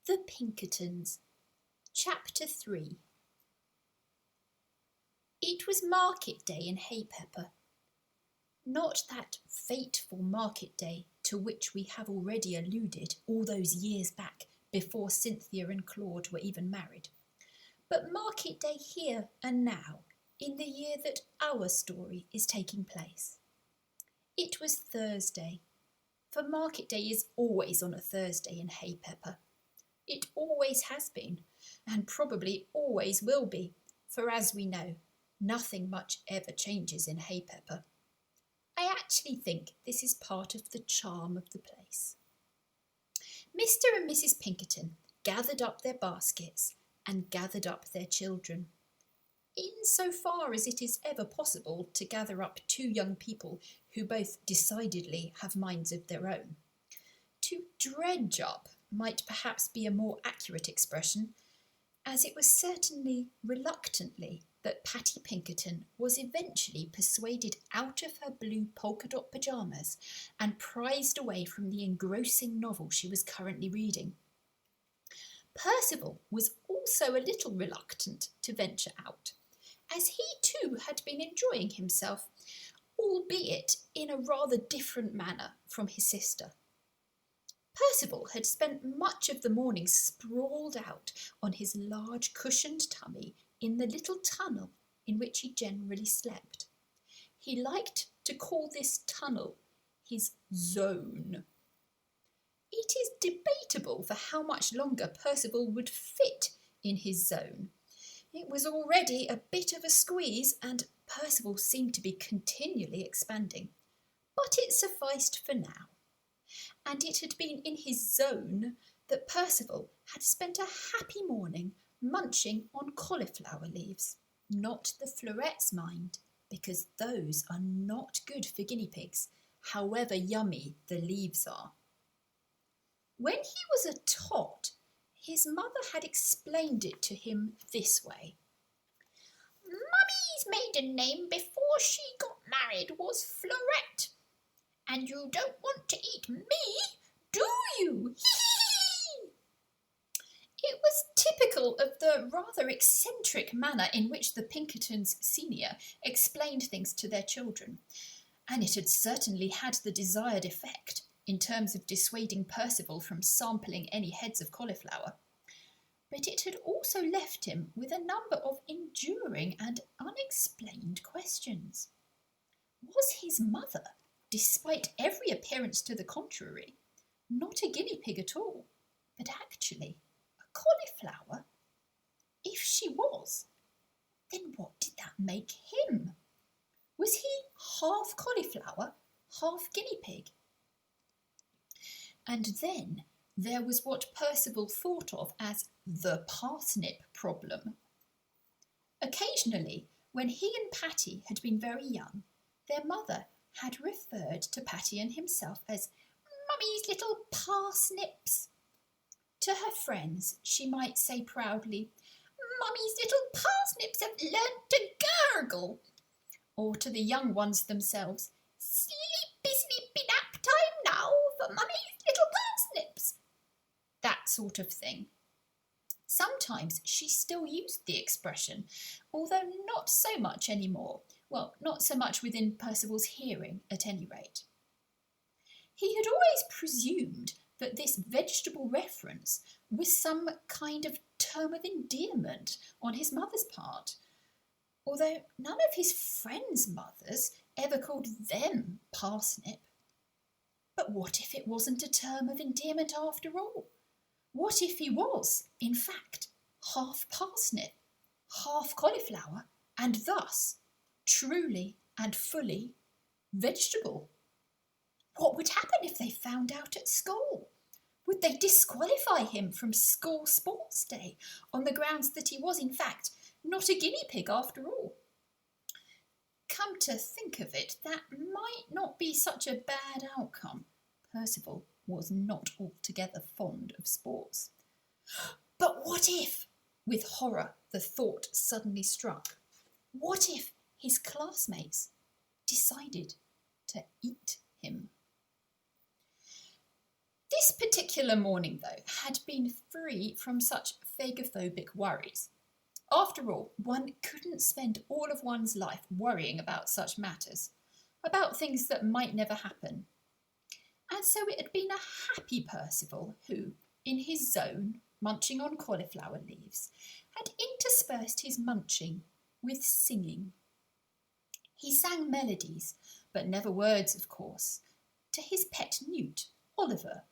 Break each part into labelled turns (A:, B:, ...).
A: The Pinkertons, Chapter 3. It was market day in Haypepper. Not that fateful market day to which we have already alluded all those years back before Cynthia and Claude were even married, but market day here and now in the year that our story is taking place. It was Thursday, for market day is always on a Thursday in Haypepper. It always has been, and probably always will be, for as we know, nothing much ever changes in Haypepper. I actually think this is part of the charm of the place. Mr. and Mrs. Pinkerton gathered up their baskets and gathered up their children. In so far as it is ever possible to gather up two young people who both decidedly have minds of their own. To dredge up might perhaps be a more accurate expression, as it was certainly reluctantly that Patty Pinkerton was eventually persuaded out of her blue polka-dot pyjamas and prized away from the engrossing novel she was currently reading. Percival was also a little reluctant to venture out, as he too had been enjoying himself, albeit in a rather different manner from his sister. Percival had spent much of the morning sprawled out on his large cushioned tummy in the little tunnel in which he generally slept. He liked to call this tunnel his zone. It is debatable for how much longer Percival would fit in his zone. It was already a bit of a squeeze, and Percival seemed to be continually expanding, but it sufficed for now. And it had been in his zone that Percival had spent a happy morning munching on cauliflower leaves. Not the florets, mind, because those are not good for guinea pigs, however yummy the leaves are. When he was a tot, his mother had explained it to him this way. Mummy's maiden name before she got married was Floret. And you don't want to eat me, do you? It was typical of the rather eccentric manner in which the Pinkertons senior explained things to their children, and it had certainly had the desired effect in terms of dissuading Percival from sampling any heads of cauliflower. But it had also left him with a number of enduring and unexplained questions. Was his mother, despite every appearance to the contrary, not a guinea pig at all, but actually a cauliflower? If she was, then what did that make him? Was he half cauliflower, half guinea pig? And then there was what Percival thought of as the parsnip problem. Occasionally, when he and Patty had been very young, their mother had referred to Patty and himself as Mummy's little parsnips. To her friends, she might say proudly, Mummy's little parsnips have learnt to gurgle. Or to the young ones themselves, Sleepy, sleepy nap time now for Mummy's little parsnips. That sort of thing. Sometimes she still used the expression, although not so much anymore. Well, not so much within Percival's hearing, at any rate. He had always presumed that this vegetable reference was some kind of term of endearment on his mother's part, although none of his friends' mothers ever called them parsnip. But what if it wasn't a term of endearment after all? What if he was, in fact, half parsnip, half cauliflower, and thus truly and fully vegetable? What would happen if they found out at school? Would they disqualify him from school sports day on the grounds that he was, in fact, not a guinea pig after all? Come to think of it, that might not be such a bad outcome. Percival was not altogether fond of sports. But what if, with horror, the thought suddenly struck, what if his classmates decided to eat him? This This particular morning, though, had been free from such phagophobic worries. After all, one couldn't spend all of one's life worrying about such matters, about things that might never happen. And so it had been a happy Percival who, in his zone, munching on cauliflower leaves, had interspersed his munching with singing. He sang melodies, but never words, of course, to his pet newt, Oliver,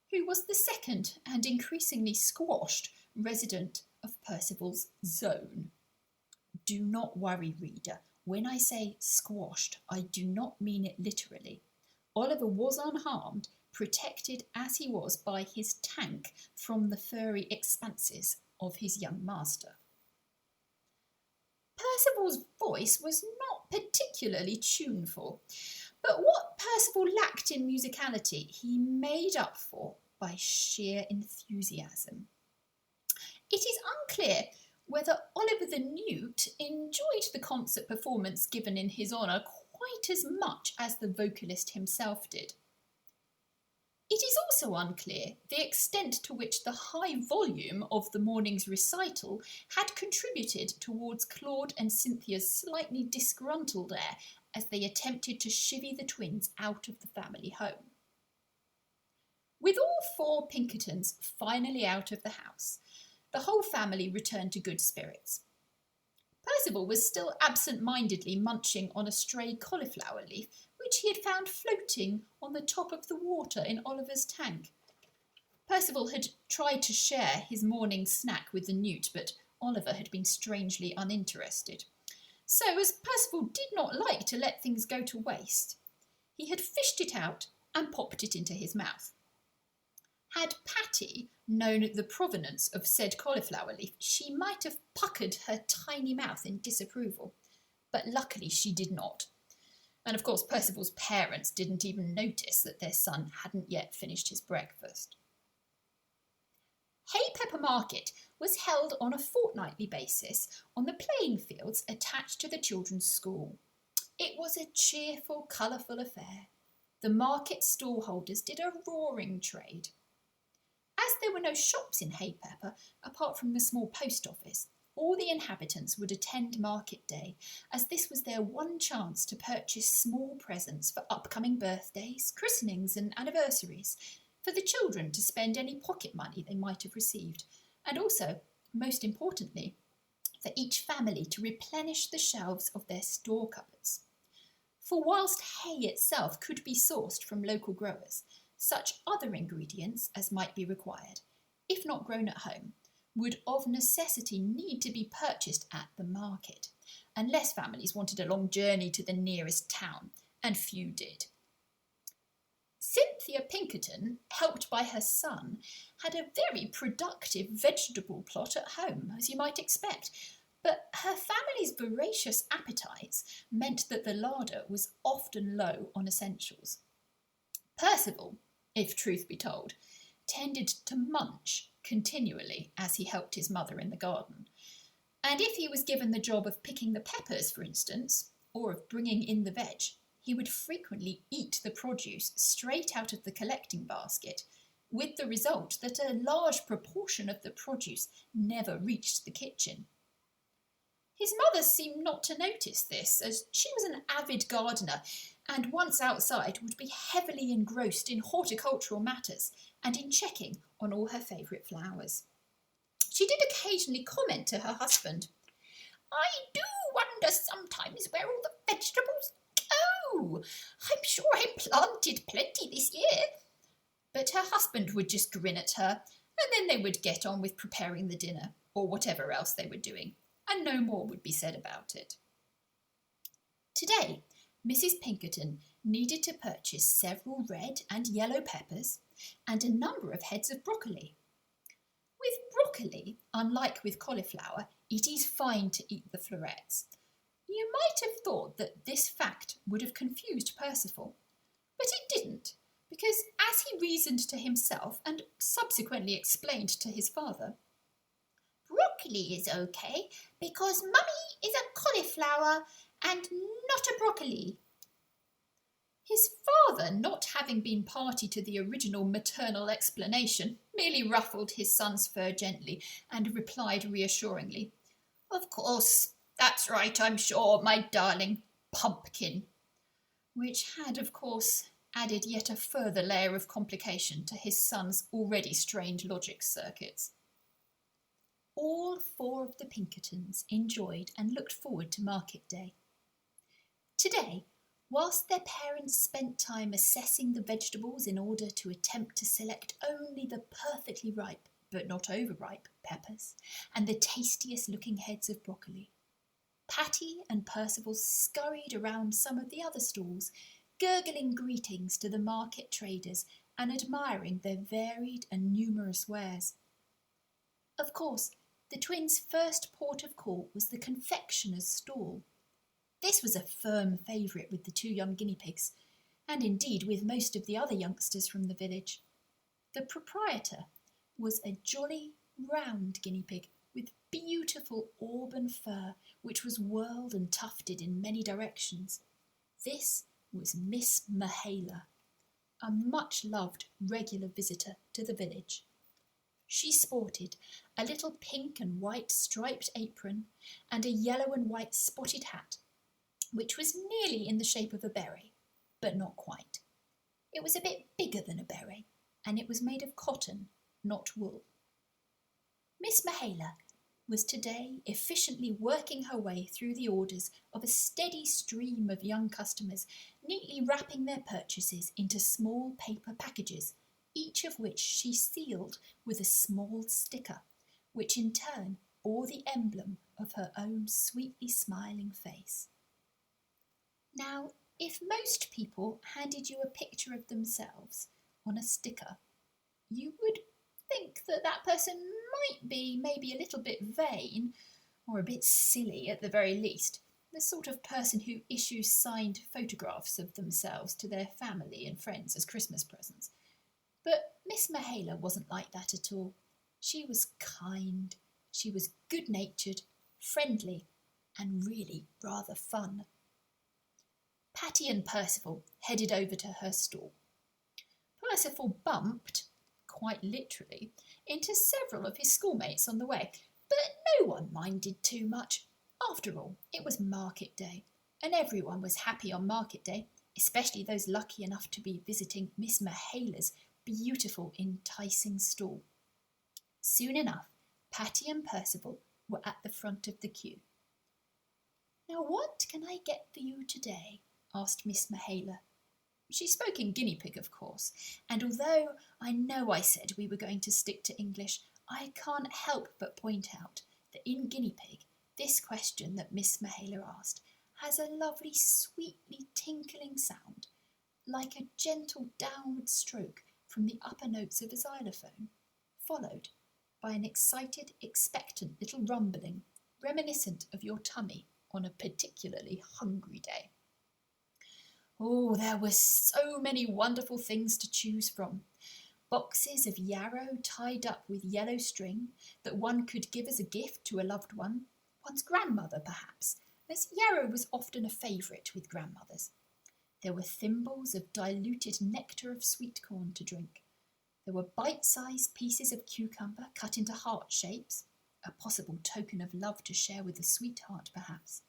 A: who was the second and increasingly squashed resident of Percival's zone. Do not worry, reader. When I say squashed, I do not mean it literally. Oliver was unharmed, protected as he was by his tank from the furry expanses of his young master. Percival's voice was not particularly tuneful, but what Percival lacked in musicality he made up for by sheer enthusiasm. It is unclear whether Oliver the Newt enjoyed the concert performance given in his honour quite as much as the vocalist himself did. It is also unclear the extent to which the high volume of the morning's recital had contributed towards Claude and Cynthia's slightly disgruntled air as they attempted to chivvy the twins out of the family home. With all four Pinkertons finally out of the house, the whole family returned to good spirits. Percival was still absent-mindedly munching on a stray cauliflower leaf, which he had found floating on the top of the water in Oliver's tank. Percival had tried to share his morning snack with the newt, but Oliver had been strangely uninterested. So, as Percival did not like to let things go to waste, he had fished it out and popped it into his mouth. Had Patty known the provenance of said cauliflower leaf, she might have puckered her tiny mouth in disapproval, but luckily she did not. And of course Percival's parents didn't even notice that their son hadn't yet finished his breakfast. Haypepper Market was held on a fortnightly basis on the playing fields attached to the children's school. It was a cheerful, colourful affair. The market stallholders did a roaring trade. As there were no shops in Haypepper, apart from the small post office, all the inhabitants would attend market day, as this was their one chance to purchase small presents for upcoming birthdays, christenings and anniversaries, for the children to spend any pocket money they might have received, and also, most importantly, for each family to replenish the shelves of their store cupboards. For whilst hay itself could be sourced from local growers, such other ingredients as might be required, if not grown at home, would of necessity need to be purchased at the market, unless families wanted a long journey to the nearest town, and few did. Cynthia Pinkerton, helped by her son, had a very productive vegetable plot at home, as you might expect, but her family's voracious appetites meant that the larder was often low on essentials. Percival, if truth be told, tended to munch continually as he helped his mother in the garden, and if he was given the job of picking the peppers, for instance, or of bringing in the veg, he would frequently eat the produce straight out of the collecting basket, with the result that a large proportion of the produce never reached the kitchen. His mother seemed not to notice this, as she was an avid gardener and once outside would be heavily engrossed in horticultural matters and in checking on all her favourite flowers. She did occasionally comment to her husband, "I do wonder sometimes where all the vegetables go. I'm sure I planted plenty this year." But her husband would just grin at her, and then they would get on with preparing the dinner, or whatever else they were doing, and no more would be said about it. Today, Mrs. Pinkerton needed to purchase several red and yellow peppers and a number of heads of broccoli. With broccoli, unlike with cauliflower, it is fine to eat the florets. You might have thought that this fact would have confused Percival, but it didn't, because as he reasoned to himself and subsequently explained to his father, "Broccoli is okay because Mummy is a cauliflower and not a broccoli." His father, not having been party to the original maternal explanation, merely ruffled his son's fur gently and replied reassuringly, "Of course, that's right, I'm sure, my darling pumpkin," which had, of course, added yet a further layer of complication to his son's already strained logic circuits. All four of the Pinkertons enjoyed and looked forward to market day. Today, whilst their parents spent time assessing the vegetables in order to attempt to select only the perfectly ripe but not overripe peppers and the tastiest looking heads of broccoli, Patty and Percival scurried around some of the other stalls, gurgling greetings to the market traders and admiring their varied and numerous wares. Of course, the twins' first port of call was the confectioner's stall. This was a firm favourite with the two young guinea pigs, and indeed with most of the other youngsters from the village. The proprietor was a jolly, round guinea pig with beautiful auburn fur, which was whirled and tufted in many directions. This was Miss Mahala, a much-loved regular visitor to the village. She sported a little pink and white striped apron and a yellow and white spotted hat, which was nearly in the shape of a beret, but not quite. It was a bit bigger than a beret, and it was made of cotton, not wool. Miss Mahala was today efficiently working her way through the orders of a steady stream of young customers, neatly wrapping their purchases into small paper packages, each of which she sealed with a small sticker, which in turn bore the emblem of her own sweetly smiling face. Now, if most people handed you a picture of themselves on a sticker, you would think that that person might be maybe a little bit vain, or a bit silly at the very least, the sort of person who issues signed photographs of themselves to their family and friends as Christmas presents. But Miss Mahala wasn't like that at all. She was kind, she was good-natured, friendly, and really rather fun. Patty and Percival headed over to her stall. Percival bumped, quite literally, into several of his schoolmates on the way, but no one minded too much. After all, it was market day, and everyone was happy on market day, especially those lucky enough to be visiting Miss Mahala's beautiful, enticing stall. Soon enough, Patty and Percival were at the front of the queue. "Now, what can I get for you today?" asked Miss Mahala. She spoke in guinea pig, of course, and although I know I said we were going to stick to English, I can't help but point out that in guinea pig, this question that Miss Mahala asked has a lovely, sweetly tinkling sound, like a gentle downward stroke from the upper notes of a xylophone, followed by an excited, expectant little rumbling, reminiscent of your tummy on a particularly hungry day. Oh, there were so many wonderful things to choose from. Boxes of yarrow tied up with yellow string that one could give as a gift to a loved one, one's grandmother perhaps, as yarrow was often a favourite with grandmothers. There were thimbles of diluted nectar of sweet corn to drink. There were bite-sized pieces of cucumber cut into heart shapes, a possible token of love to share with a sweetheart perhaps,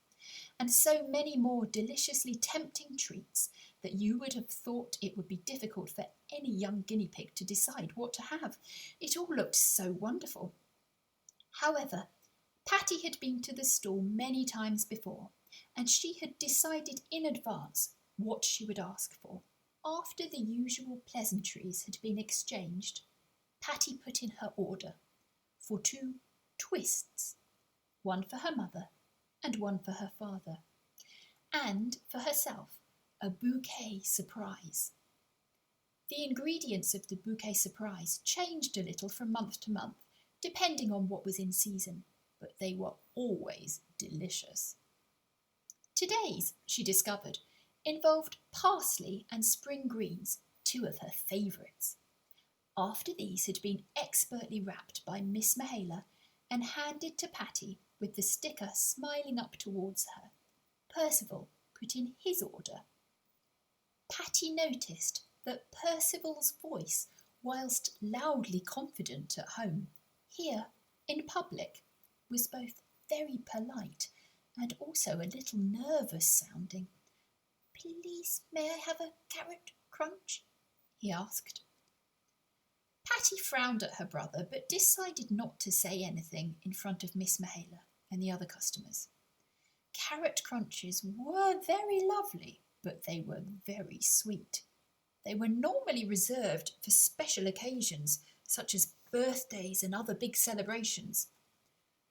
A: and so many more deliciously tempting treats that you would have thought it would be difficult for any young guinea pig to decide what to have. It all looked so wonderful. However, Patty had been to the stall many times before, and she had decided in advance what she would ask for. After the usual pleasantries had been exchanged, Patty put in her order for 2 twists, one for her mother and one for her father, and for herself a bouquet surprise. The ingredients of the bouquet surprise changed a little from month to month, depending on what was in season, but they were always delicious. Today's, she discovered, involved parsley and spring greens, 2 of her favourites. After these had been expertly wrapped by Miss Mahala and handed to Patty with the sticker smiling up towards her, Percival put in his order. Patty noticed that Percival's voice, whilst loudly confident at home, here in public was both very polite and also a little nervous sounding. "Please, may I have a carrot crunch?" he asked. Patty frowned at her brother, but decided not to say anything in front of Miss Michaela and the other customers. Carrot crunches were very lovely, but they were very sweet. They were normally reserved for special occasions, such as birthdays and other big celebrations.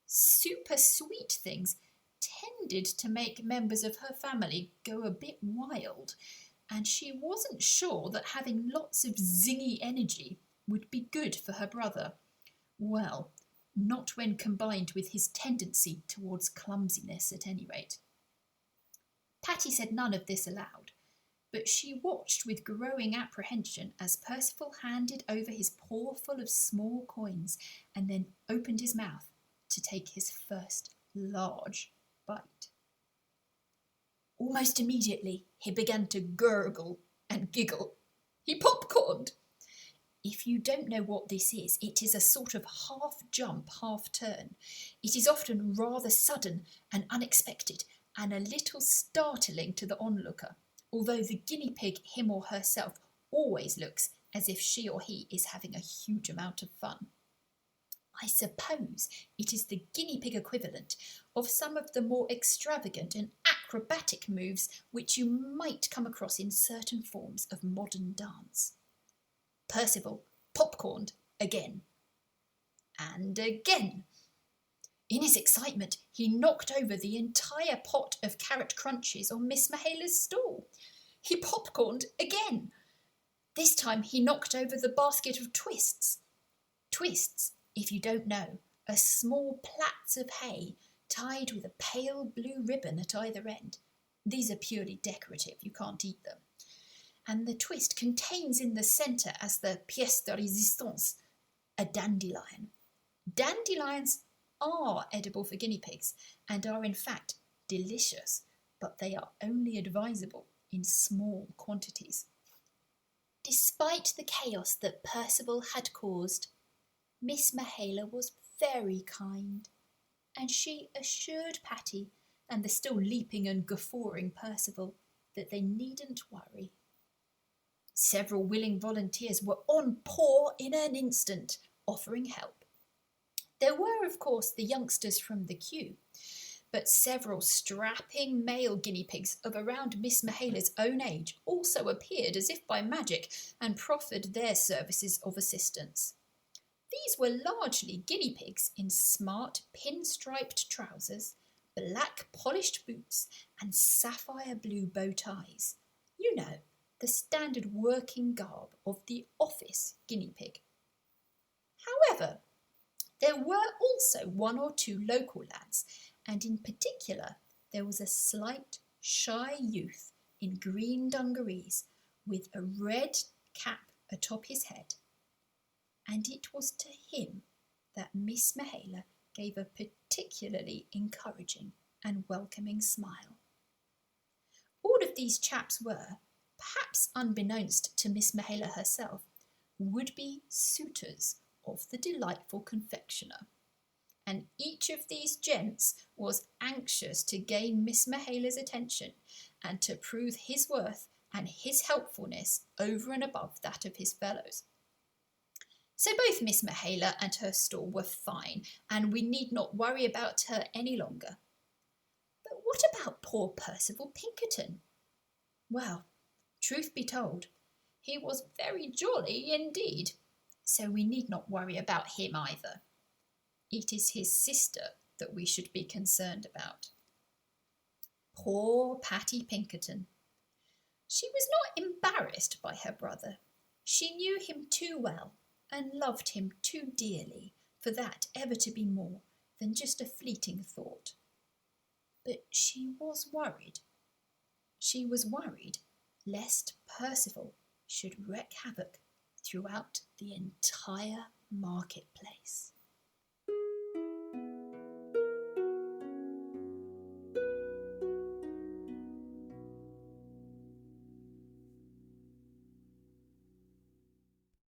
A: Super sweet things tended to make members of her family go a bit wild, and she wasn't sure that having lots of zingy energy would be good for her brother. Well, not when combined with his tendency towards clumsiness, at any rate. Patty said none of this aloud, but she watched with growing apprehension as Percival handed over his paw full of small coins and then opened his mouth to take his first large bite. Almost immediately he began to gurgle and giggle. He popcorned. If you don't know what this is, it is a sort of half jump, half turn. It is often rather sudden and unexpected and a little startling to the onlooker, although the guinea pig, him or herself, always looks as if she or he is having a huge amount of fun. I suppose it is the guinea pig equivalent of some of the more extravagant and acrobatic moves which you might come across in certain forms of modern dance. Percival popcorned again. And again. In his excitement, he knocked over the entire pot of carrot crunches on Miss Mahala's stall. He popcorned again. This time he knocked over the basket of twists. Twists, if you don't know, are small plats of hay tied with a pale blue ribbon at either end. These are purely decorative, you can't eat them. And the twist contains in the centre, as the pièce de résistance, a dandelion. Dandelions are edible for guinea pigs and are in fact delicious, but they are only advisable in small quantities. Despite the chaos that Percival had caused, Miss Michaela was very kind, and she assured Patty and the still leaping and guffawing Percival that they needn't worry. Several willing volunteers were on paw in an instant, offering help. There were, of course, the youngsters from the queue, but several strapping male guinea pigs of around Miss Mahala's own age also appeared as if by magic and proffered their services of assistance. These were largely guinea pigs in smart pinstriped trousers, black polished boots and sapphire blue bow ties. You know, the standard working garb of the office guinea pig. However, there were also one or two local lads, and in particular there was a slight, shy youth in green dungarees with a red cap atop his head. And it was to him that Miss Michaela gave a particularly encouraging and welcoming smile. All of these chaps were, perhaps unbeknownst to Miss Michaela herself, would-be suitors of the delightful confectioner, and each of these gents was anxious to gain Miss Mahala's attention and to prove his worth and his helpfulness over and above that of his fellows. So both Miss Michaela and her stall were fine, and we need not worry about her any longer. But what about poor Percival Pinkerton? Well, truth be told, he was very jolly indeed, so we need not worry about him either. It is his sister that we should be concerned about. Poor Patty Pinkerton. She was not embarrassed by her brother. She knew him too well and loved him too dearly for that ever to be more than just a fleeting thought. But she was worried. She was worried lest Percival should wreak havoc throughout the entire marketplace.